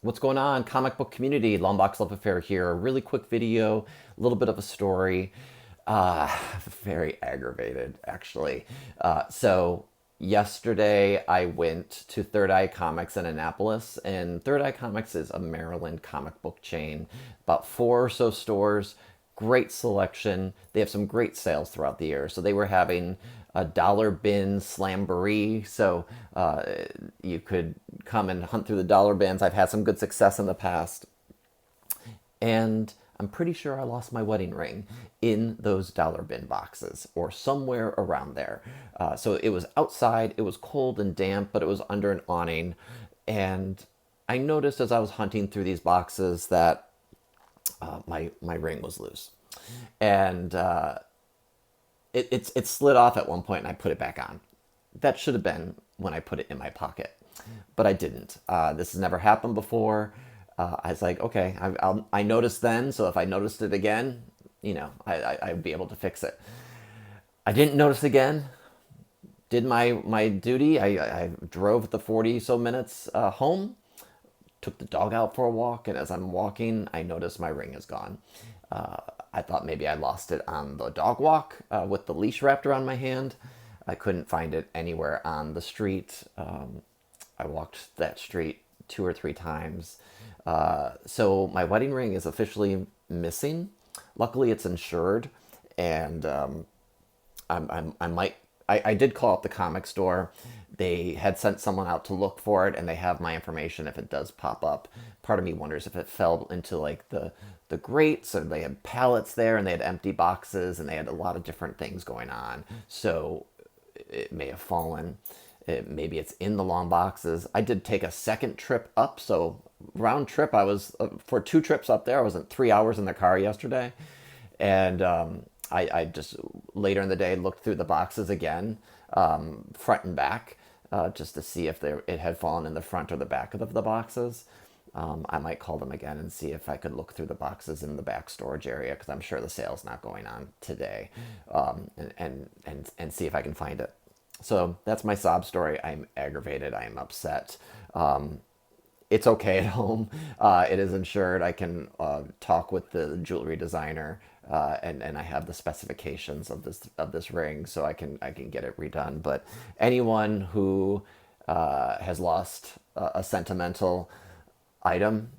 What's going on, comic book community? Longbox Love Affair here. A really quick video, a little bit of a story. Uh, Very aggravated, actually. So yesterday I went to Third Eye Comics in Annapolis, and Third Eye Comics is a Maryland comic book chain, about four or so stores. Great selection. They have some great sales throughout the year. So they were having a dollar bin slamboree. So you could come and hunt through the dollar bins. I've had some good success in the past. And I'm pretty sure I lost my wedding ring in those dollar bin boxes or somewhere around there. So it was outside, it was cold and damp, but it was under an awning. And I noticed as I was hunting through these boxes that my ring was loose. And it slid off at one point and I put it back on. That should have been when I put it in my pocket, but I didn't. This has never happened before. I was like, okay, I noticed then, so if I noticed it again, I'd be able to fix it. I didn't notice again. Did my duty. I drove the 40 so minutes home, took the dog out for a walk, and as I'm walking, I noticed my ring is gone. I thought maybe I lost it on the dog walk with the leash wrapped around my hand. I couldn't find it anywhere on the street. I walked that street two or three times. So my wedding ring is officially missing. Luckily, it's insured, and I did call up the comic store. They had sent someone out to look for it, and they have my information if it does pop up. Part of me wonders if it fell into like the grates, or they had pallets there, and they had empty boxes, and they had a lot of different things going on. So it may have fallen. Maybe it's in the long boxes. I did take a second trip up, so round trip I was for two trips up there. I was in 3 hours in the car yesterday, and I just later in the day looked through the boxes again, front and back, just to see if it had fallen in the front or the back of the boxes. I might call them again and see if I could look through the boxes in the back storage area, because I'm sure the sale's not going on today, and see if I can find it. So that's my sob story. I'm aggravated. I am upset. It's okay at home. It is insured. I can talk with the jewelry designer, and I have the specifications of this ring, so I can get it redone. But anyone who has lost a sentimental item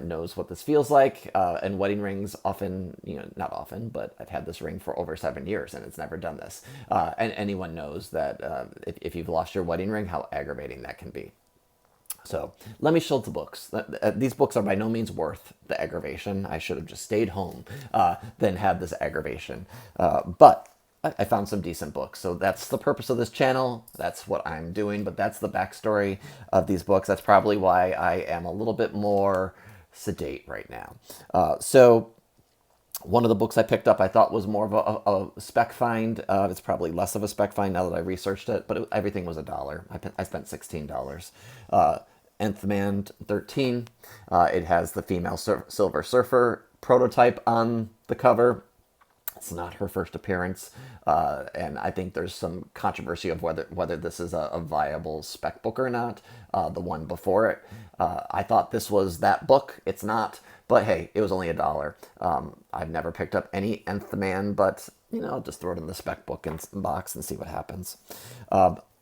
knows what this feels like. And wedding rings often, not often, but I've had this ring for over 7 years and it's never done this. And anyone knows that if you've lost your wedding ring, how aggravating that can be. So let me shield the books. These books are by no means worth the aggravation. I should have just stayed home than had this aggravation. But I found some decent books. So that's the purpose of this channel. That's what I'm doing. But that's the backstory of these books. That's probably why I am a little bit more sedate right now. So one of the books I picked up I thought was more of a spec find. It's probably less of a spec find now that I researched it, but everything was $1. I spent $16. Nth Man 13. It has the female Silver Surfer prototype on the cover. It's not her first appearance, and I think there's some controversy of whether this is a viable spec book or not. The one before it, I thought this was that book. It's not, but hey, it was only $1. I've never picked up any Nth Man, but I'll just throw it in the spec book and box and see what happens.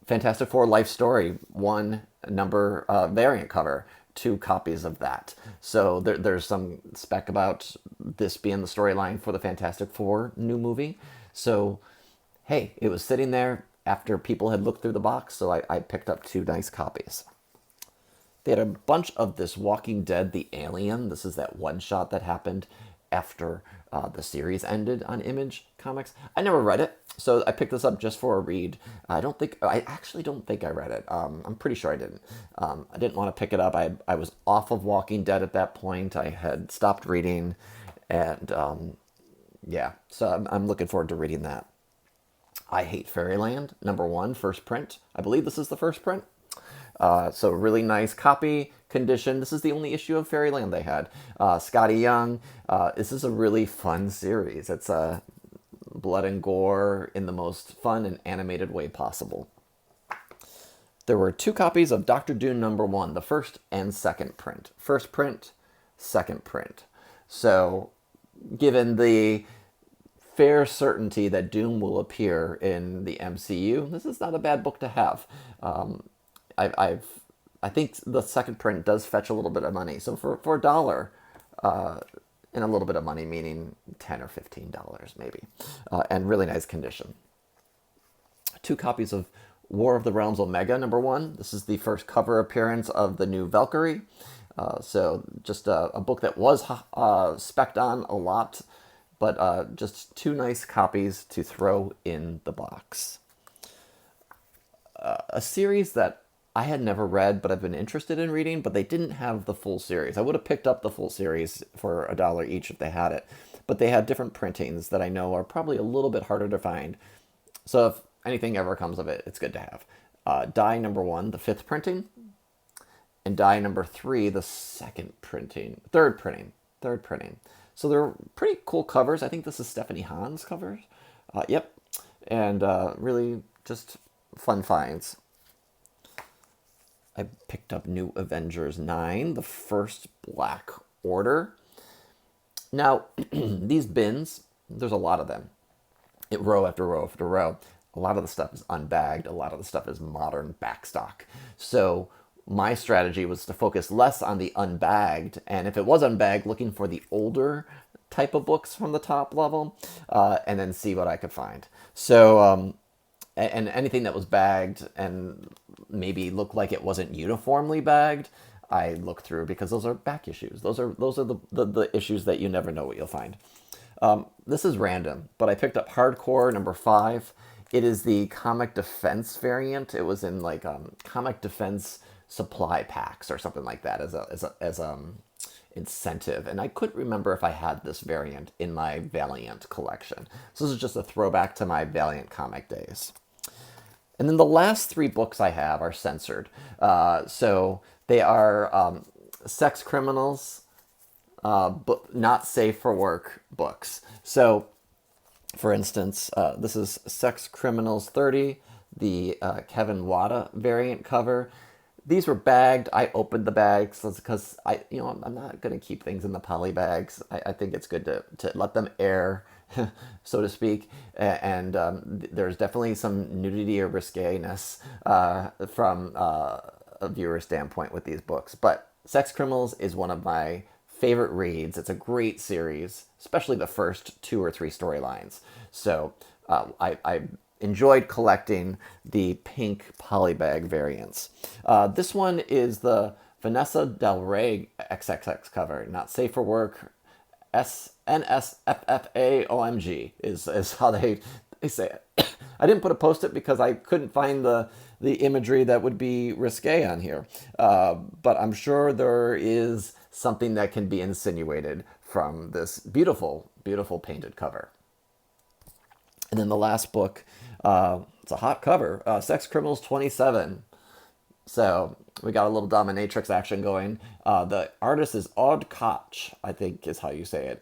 Fantastic Four Life Story, one number variant cover. 2 copies of that. So there's some spec about this being the storyline for the Fantastic Four new movie. So, hey, it was sitting there after people had looked through the box, so I picked up 2 nice copies. They had a bunch of this Walking Dead, The Alien. This is that one shot that happened after the series ended on Image Comics. I never read it, so I picked this up just for a read. I actually don't think I read it. I'm pretty sure I didn't. I didn't want to pick it up. I was off of Walking Dead at that point. I had stopped reading, and yeah, so I'm looking forward to reading that. I Hate Fairyland, #1, first print. I believe this is the first print. So really nice copy condition. This is the only issue of Fairyland they had. Scotty Young. This is a really fun series. It's blood and gore in the most fun and animated way possible. There were two copies of Doctor Doom #1, the first and second print. First print, second print. So, given the fair certainty that Doom will appear in the MCU, this is not a bad book to have. I think the second print does fetch a little bit of money. So for $1, and a little bit of money, meaning $10 or $15 maybe, and really nice condition. Two copies of War of the Realms Omega #1. This is the first cover appearance of the new Valkyrie. So just a book that was spec'd on a lot, but just two nice copies to throw in the box. A series that I had never read, but I've been interested in reading, but they didn't have the full series. I would have picked up the full series for $1 each if they had it, but they had different printings that I know are probably a little bit harder to find. So if anything ever comes of it, it's good to have. Die #1, the 5th printing, and Die #3, the third printing. So they're pretty cool covers. I think this is Stephanie Hahn's covers. Yep, and really just fun finds. I picked up New Avengers 9, the first Black Order. Now, these bins, there's a lot of them. Row after row after row. A lot of the stuff is unbagged. A lot of the stuff is modern backstock. So my strategy was to focus less on the unbagged, and if it was unbagged, looking for the older type of books from the top level, and then see what I could find. So, and anything that was bagged and maybe looked like it wasn't uniformly bagged, I looked through, because those are back issues. Those are the issues that you never know what you'll find. This is random, but I picked up Hardcore #5. It is the Comic Defense variant. It was in like Comic Defense supply packs or something like that as incentive, and I couldn't remember if I had this variant in my Valiant collection. So this is just a throwback to my Valiant comic days. And then the last 3 books I have are censored. So they are sex criminals, not safe for work books. So, for instance, this is Sex Criminals 30, the Kevin Wada variant cover. These were bagged. I opened the bags because I'm not going to keep things in the poly bags. I think it's good to let them air, so to speak. And there's definitely some nudity or risqueness from a viewer standpoint with these books. But Sex Criminals is one of my favorite reads. It's a great series, especially the first 2 or 3 storylines. So I enjoyed collecting the pink polybag variants. This one is the Vanessa Del Rey XXX cover. Not safe for work. NSFFAOMG is how they say it. I didn't put a post-it because I couldn't find the imagery that would be risque on here. But I'm sure there is something that can be insinuated from this beautiful, beautiful painted cover. And then the last book, it's a hot cover, Sex Criminals 27. So we got a little dominatrix action going. The artist is Aud Koch, I think is how you say it.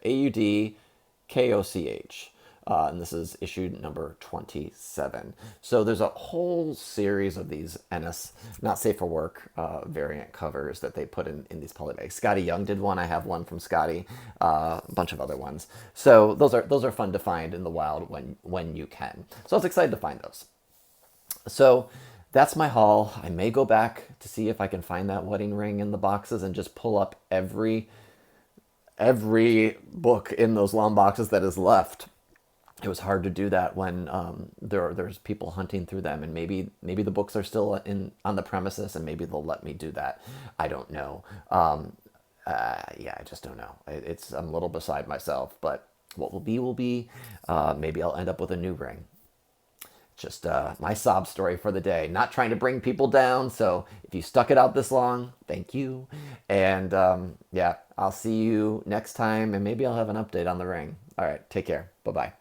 AUDKOCH. And this is issue number 27. So there's a whole series of these NS Not Safe for Work variant covers that they put in these polybags. Scotty Young did one. I have one from Scotty. A bunch of other ones. So those are fun to find in the wild when you can. So I was excited to find those. So that's my haul. I may go back to see if I can find that wedding ring in the boxes and just pull up every book in those long boxes that is left. It was hard to do that when there's people hunting through them, and maybe the books are still on the premises, and maybe they'll let me do that. I don't know. I just don't know. I'm a little beside myself, but what will be will be. Maybe I'll end up with a new ring. Just my sob story for the day. Not trying to bring people down, so if you stuck it out this long, thank you. And I'll see you next time, and maybe I'll have an update on the ring. All right, take care. Bye-bye.